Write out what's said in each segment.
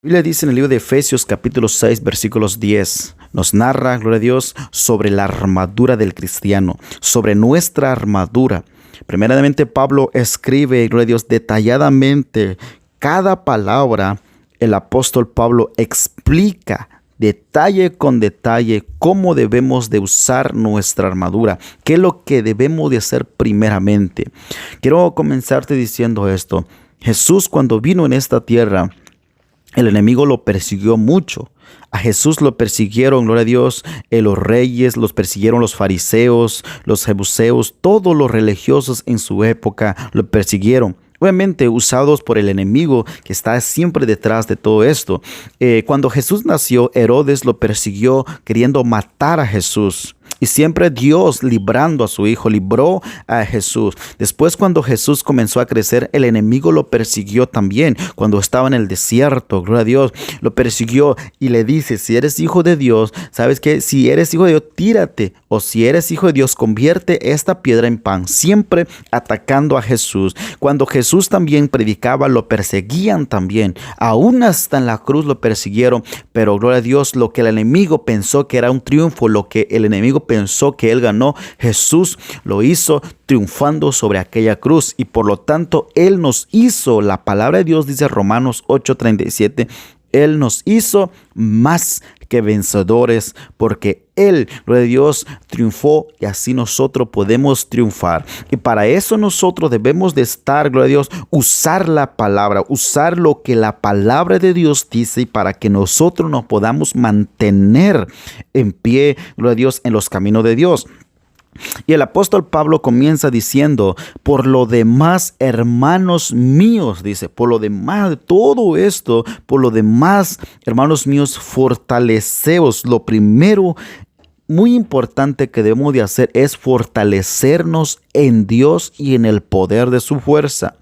Biblia dice en el libro de Efesios capítulo 6 versículos 10, nos narra, gloria a Dios, sobre la armadura del cristiano, sobre nuestra armadura. Primeramente Pablo escribe, gloria a Dios, detalladamente cada palabra. El apóstol Pablo explica detalle con detalle cómo debemos de usar nuestra armadura, qué es lo que debemos de hacer primeramente. Quiero comenzarte diciendo esto. Jesús, cuando vino en esta tierra, el enemigo lo persiguió mucho. A Jesús lo persiguieron, gloria a Dios, los reyes, los persiguieron los fariseos, los jebuseos, todos los religiosos en su época lo persiguieron. Obviamente usados por el enemigo que está siempre detrás de todo esto. Cuando Jesús nació, Herodes lo persiguió queriendo matar a Jesús. Y siempre Dios librando a su hijo, libró a Jesús. Después, cuando Jesús comenzó a crecer, el enemigo lo persiguió también. Cuando estaba en el desierto, gloria a Dios, lo persiguió y le dice: si eres hijo de Dios, ¿sabes qué? Si eres hijo de Dios, tírate. O si eres hijo de Dios, convierte esta piedra en pan. Siempre atacando a Jesús. Cuando Jesús también predicaba, lo perseguían también. Aún hasta en la cruz lo persiguieron. Pero gloria a Dios, lo que el enemigo pensó que era un triunfo, lo que el enemigo pensó que él ganó, Jesús lo hizo triunfando sobre aquella cruz, y por lo tanto él nos hizo, la palabra de Dios dice Romanos 8:37, él nos hizo más que vencedores, porque él, gloria a Dios, triunfó, y así nosotros podemos triunfar. Y para eso nosotros debemos de estar, gloria a Dios, usar la palabra, usar lo que la palabra de Dios dice, y para que nosotros nos podamos mantener en pie, gloria a Dios, en los caminos de Dios. Y el apóstol Pablo comienza diciendo: por lo demás, hermanos míos, dice, por lo demás de todo esto, por lo demás, hermanos míos, fortaleceos. Lo primero muy importante que debemos de hacer es fortalecernos en Dios y en el poder de su fuerza.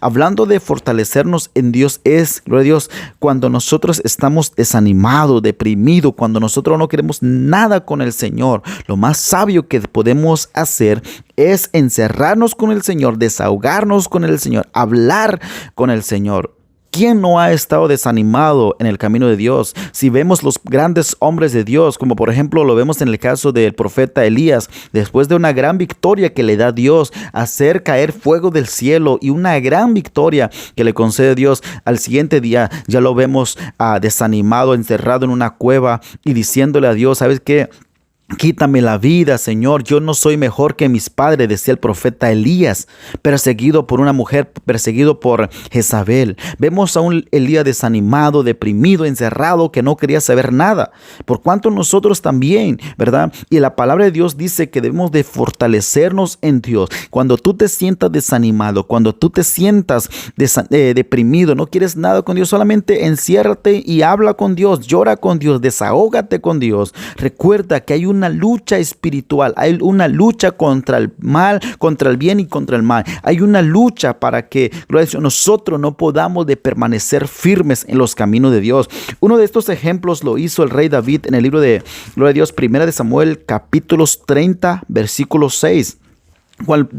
Hablando de fortalecernos en Dios es, gloria a Dios, cuando nosotros estamos desanimados, deprimidos, cuando nosotros no queremos nada con el Señor. Lo más sabio que podemos hacer es encerrarnos con el Señor, desahogarnos con el Señor, hablar con el Señor. ¿Quién no ha estado desanimado en el camino de Dios? Si vemos los grandes hombres de Dios, como por ejemplo lo vemos en el caso del profeta Elías, después de una gran victoria que le da Dios, hacer caer fuego del cielo, y una gran victoria que le concede Dios, al siguiente día ya lo vemos desanimado, encerrado en una cueva y diciéndole a Dios: ¿sabes qué? Quítame la vida, Señor, yo no soy mejor que mis padres, decía el profeta Elías, perseguido por una mujer, perseguido por Jezabel. Vemos a un Elías desanimado, deprimido, encerrado, que no quería saber nada. Por cuanto nosotros también, ¿verdad? Y la palabra de Dios dice que debemos de fortalecernos en Dios. Cuando tú te sientas desanimado, cuando tú te sientas deprimido, no quieres nada con Dios, solamente enciérrate y habla con Dios, llora con Dios, desahógate con Dios. Recuerda que hay una lucha espiritual, hay una lucha contra el mal, contra el bien y contra el mal. Hay una lucha para que nosotros no podamos de permanecer firmes en los caminos de Dios. Uno de estos ejemplos lo hizo el rey David en el libro de, gloria a Dios, Primera de Samuel, capítulos 30, versículo 6.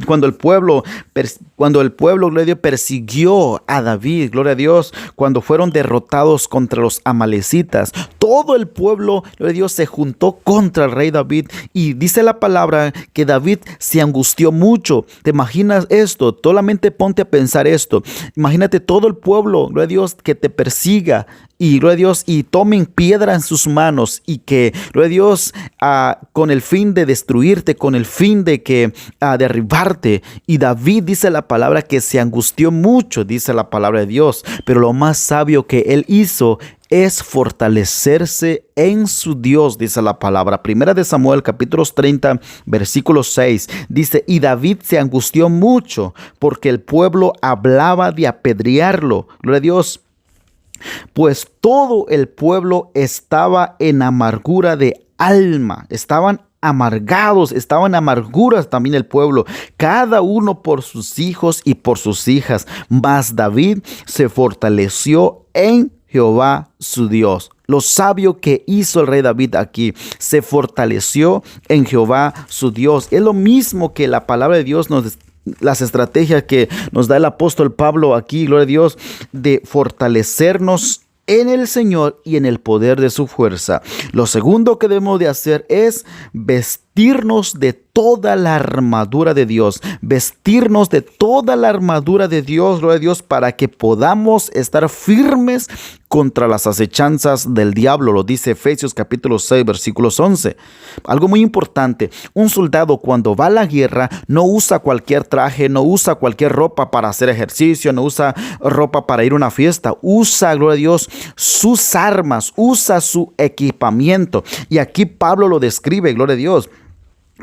Cuando el pueblo, gloria a Dios, persiguió a David, gloria a Dios, cuando fueron derrotados contra los amalecitas, todo el pueblo, gloria a Dios, se juntó contra el rey David, y dice la palabra que David se angustió mucho. ¿Te imaginas esto? Solamente ponte a pensar esto. Imagínate todo el pueblo, gloria a Dios, que te persiga, y gloria a Dios, y tomen piedra en sus manos, y que, gloria a Dios, con el fin de destruirte, con el fin de que derribarte. Y David, dice la palabra, que se angustió mucho, dice la palabra de Dios, pero lo más sabio que él hizo es fortalecerse en su Dios, dice la palabra. Primera de Samuel, capítulos 30, versículo 6, dice: y David se angustió mucho porque el pueblo hablaba de apedrearlo. Gloria a Dios. Pues todo el pueblo estaba en amargura de alma, estaban amargados, estaban amarguras también el pueblo, cada uno por sus hijos y por sus hijas. Mas David se fortaleció en Jehová su Dios. Lo sabio que hizo el rey David aquí, se fortaleció en Jehová su Dios. Es lo mismo que la palabra de Dios las estrategias que nos da el apóstol Pablo aquí, gloria a Dios, de fortalecernos en el Señor y en el poder de su fuerza. Lo segundo que debemos de hacer es vestirnos de toda la armadura de Dios, vestirnos de toda la armadura de Dios, gloria a Dios, para que podamos estar firmes contra las acechanzas del diablo. Lo dice Efesios capítulo 6, versículos 11. Algo muy importante, un soldado cuando va a la guerra no usa cualquier traje, no usa cualquier ropa para hacer ejercicio, no usa ropa para ir a una fiesta, usa, gloria a Dios, sus armas, usa su equipamiento. Y aquí Pablo lo describe, gloria a Dios.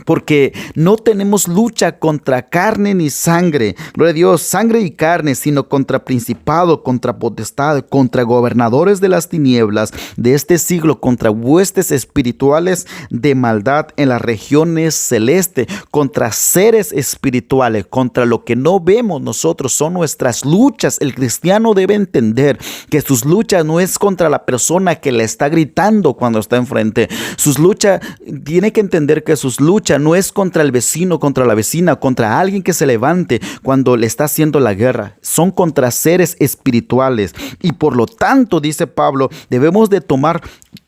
Porque no tenemos lucha contra carne ni sangre, gloria a Dios, sangre y carne, sino contra principado, contra potestad, contra gobernadores de las tinieblas de este siglo, contra huestes espirituales de maldad en las regiones celestes, contra seres espirituales, contra lo que no vemos nosotros, son nuestras luchas. El cristiano debe entender que sus luchas no es contra la persona que le está gritando cuando está enfrente. Sus luchas, tiene que entender que sus luchas no es contra el vecino, contra la vecina, contra alguien que se levante cuando le está haciendo la guerra. Son contra seres espirituales. Y por lo tanto, dice Pablo, debemos de tomar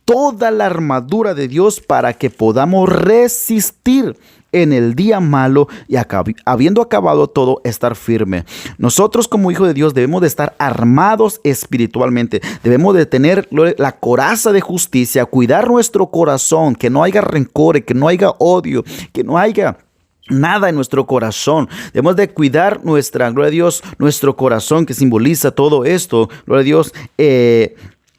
toda la armadura de Dios para que podamos resistir en el día malo y habiendo acabado todo, estar firme. Nosotros como hijos de Dios debemos de estar armados espiritualmente. Debemos de tener la coraza de justicia, cuidar nuestro corazón, que no haya rencor, que no haya odio, que no haya nada en nuestro corazón. Debemos de cuidar gloria a Dios, nuestro corazón, que simboliza todo esto, gloria a Dios,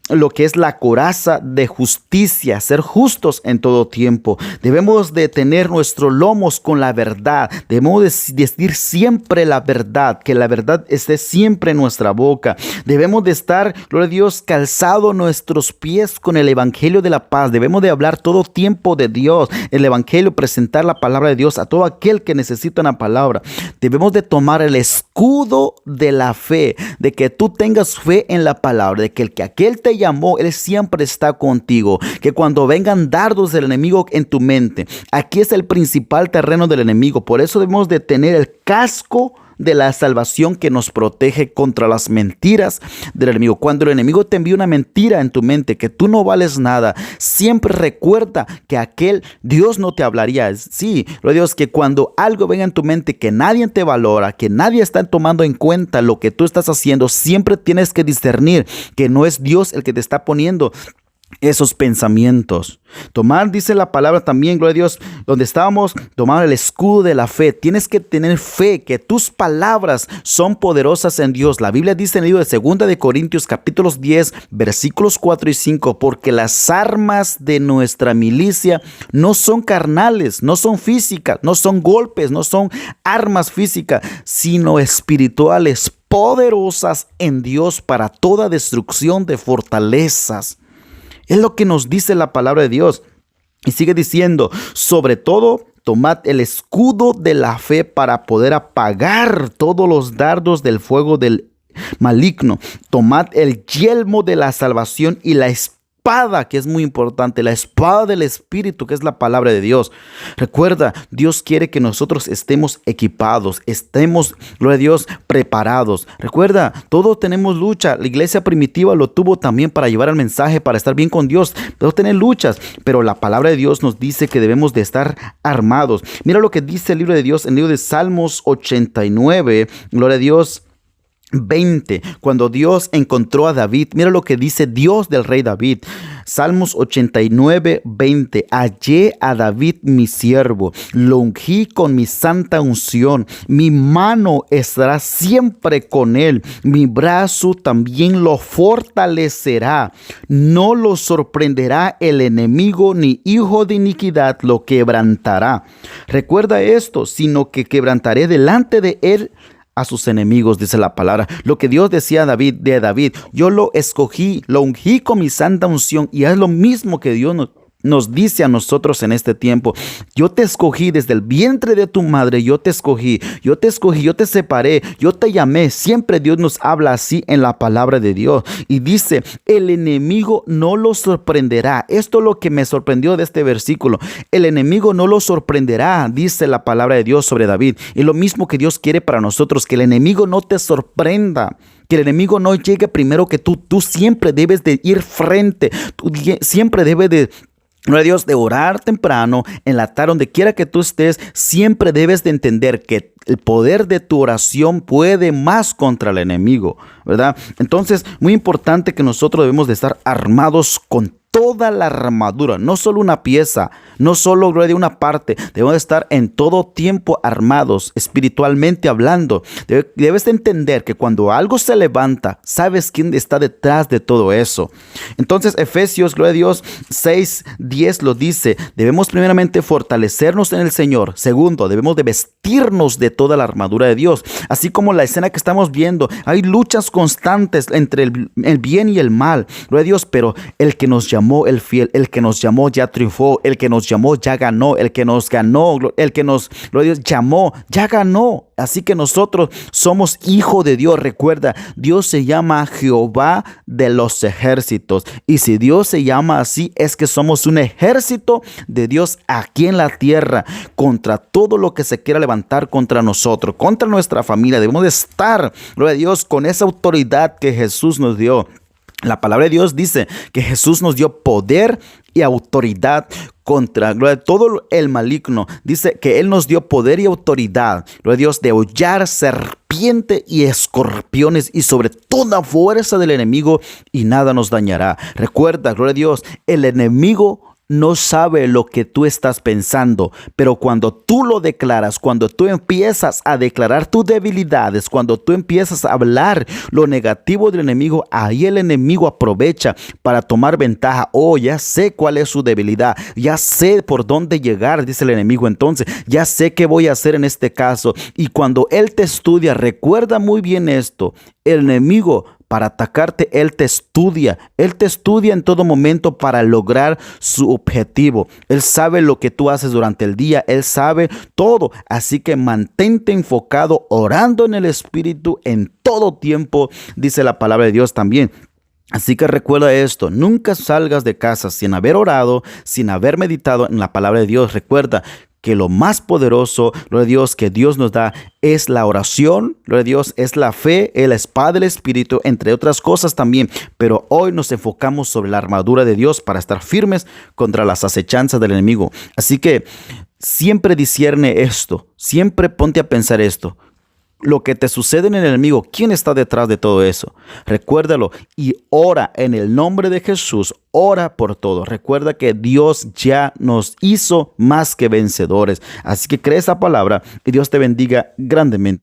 lo que es la coraza de justicia, ser justos en todo tiempo. Debemos de tener nuestros lomos con la verdad. Debemos de decir siempre la verdad, que la verdad esté siempre en nuestra boca. Debemos de estar, gloria a Dios, calzado nuestros pies con el evangelio de la paz. Debemos de hablar todo tiempo de Dios, el evangelio, presentar la palabra de Dios a todo aquel que necesita una palabra. Debemos de tomar el escudo de la fe, de que tú tengas fe en la palabra, de que aquel te llamó, Él siempre está contigo, que cuando vengan dardos del enemigo en tu mente, aquí es el principal terreno del enemigo. Por eso debemos de tener el casco de la salvación que nos protege contra las mentiras del enemigo. Cuando el enemigo te envía una mentira en tu mente, que tú no vales nada, siempre recuerda que aquel Dios no te hablaría. Sí, Dios, que cuando algo venga en tu mente que nadie te valora, que nadie está tomando en cuenta lo que tú estás haciendo, siempre tienes que discernir que no es Dios el que te está poniendo esos pensamientos. Tomar, dice la palabra también, gloria a Dios, donde estábamos, tomar el escudo de la fe. Tienes que tener fe, que tus palabras son poderosas en Dios. La Biblia dice en el libro de 2 de Corintios capítulos 10, versículos 4 y 5, porque las armas de nuestra milicia no son carnales, no son físicas, no son golpes, no son armas físicas, sino espirituales, poderosas en Dios para toda destrucción de fortalezas. Es lo que nos dice la palabra de Dios. Y sigue diciendo, sobre todo, tomad el escudo de la fe para poder apagar todos los dardos del fuego del maligno. Tomad el yelmo de la salvación y la espada, que es muy importante, la espada del Espíritu, que es la palabra de Dios. Recuerda, Dios quiere que nosotros estemos equipados, estemos, gloria a Dios, preparados. Recuerda, todos tenemos lucha. La iglesia primitiva lo tuvo también para llevar el mensaje, para estar bien con Dios. Todos tienen luchas, pero la palabra de Dios nos dice que debemos de estar armados. Mira lo que dice el libro de Dios en el libro de Salmos 89, gloria a Dios, 20, cuando Dios encontró a David. Mira lo que dice Dios del rey David. Salmos 89, 20. Hallé a David mi siervo, lo ungí con mi santa unción. Mi mano estará siempre con él, mi brazo también lo fortalecerá. No lo sorprenderá el enemigo, ni hijo de iniquidad lo quebrantará. Recuerda esto, sino que quebrantaré delante de él a sus enemigos, dice la palabra. Lo que Dios decía a David, yo lo escogí, lo ungí con mi santa unción, y es lo mismo que Dios nos dice a nosotros en este tiempo. Yo te escogí desde el vientre de tu madre, yo te escogí, yo te separé, yo te llamé. Siempre Dios nos habla así en la palabra de Dios. Y dice, el enemigo no lo sorprenderá. Esto es lo que me sorprendió de este versículo. El enemigo no lo sorprenderá, dice la palabra de Dios sobre David. Y lo mismo que Dios quiere para nosotros, que el enemigo no te sorprenda. Que el enemigo no llegue primero que tú. Tú siempre debes de ir frente. Tú siempre debes de... Gloria a Dios, de orar temprano, en la tarde, donde quiera que tú estés, siempre debes de entender que el poder de tu oración puede más contra el enemigo, ¿verdad? Entonces, muy importante que nosotros debemos de estar armados con toda la armadura, no solo una pieza, no solo, gloria, de una parte. Debemos de estar en todo tiempo armados, espiritualmente hablando. Debes de entender que cuando algo se levanta, sabes quién está detrás de todo eso. Entonces, Efesios, gloria a Dios, 6:10 lo dice. Debemos primeramente fortalecernos en el Señor. Segundo, debemos de vestirnos de toda la armadura de Dios. Así como la escena que estamos viendo, hay luchas constantes entre el bien y el mal, gloria a Dios, pero el que nos llamó, el fiel, el que nos llamó ya triunfó, el que nos llamó ya ganó, el que nos ganó, el que nos, gloria a Dios, llamó ya ganó. Así que nosotros somos hijos de Dios. Recuerda, Dios se llama Jehová de los ejércitos. Y si Dios se llama así, es que somos un ejército de Dios aquí en la tierra, contra todo lo que se quiera levantar contra nosotros, contra nuestra familia. Debemos de estar, gloria a Dios, con esa autoridad que Jesús nos dio. La palabra de Dios dice que Jesús nos dio poder y autoridad contra todo el maligno. Dice que Él nos dio poder y autoridad, gloria a Dios, de hollar serpiente y escorpiones y sobre toda fuerza del enemigo, y nada nos dañará. Recuerda, gloria a Dios, el enemigo no sabe lo que tú estás pensando, pero cuando tú lo declaras, cuando tú empiezas a declarar tus debilidades, cuando tú empiezas a hablar lo negativo del enemigo, ahí el enemigo aprovecha para tomar ventaja. Oh, ya sé cuál es su debilidad, ya sé por dónde llegar, dice el enemigo. Entonces, ya sé qué voy a hacer en este caso. Y cuando él te estudia, recuerda muy bien esto, el enemigo, para atacarte, Él te estudia en todo momento para lograr su objetivo. Él sabe lo que tú haces durante el día, Él sabe todo. Así que mantente enfocado, orando en el Espíritu en todo tiempo, dice la palabra de Dios también. Así que recuerda esto, nunca salgas de casa sin haber orado, sin haber meditado en la palabra de Dios. Recuerda que lo más poderoso, gloria a Dios, que Dios nos da es la oración, gloria a Dios, es la fe, es la espada del Espíritu, entre otras cosas también. Pero hoy nos enfocamos sobre la armadura de Dios para estar firmes contra las acechanzas del enemigo. Así que siempre discierne esto, siempre ponte a pensar esto. Lo que te sucede en el enemigo, ¿quién está detrás de todo eso? Recuérdalo y ora en el nombre de Jesús. Ora por todo. Recuerda que Dios ya nos hizo más que vencedores. Así que cree esa palabra y Dios te bendiga grandemente.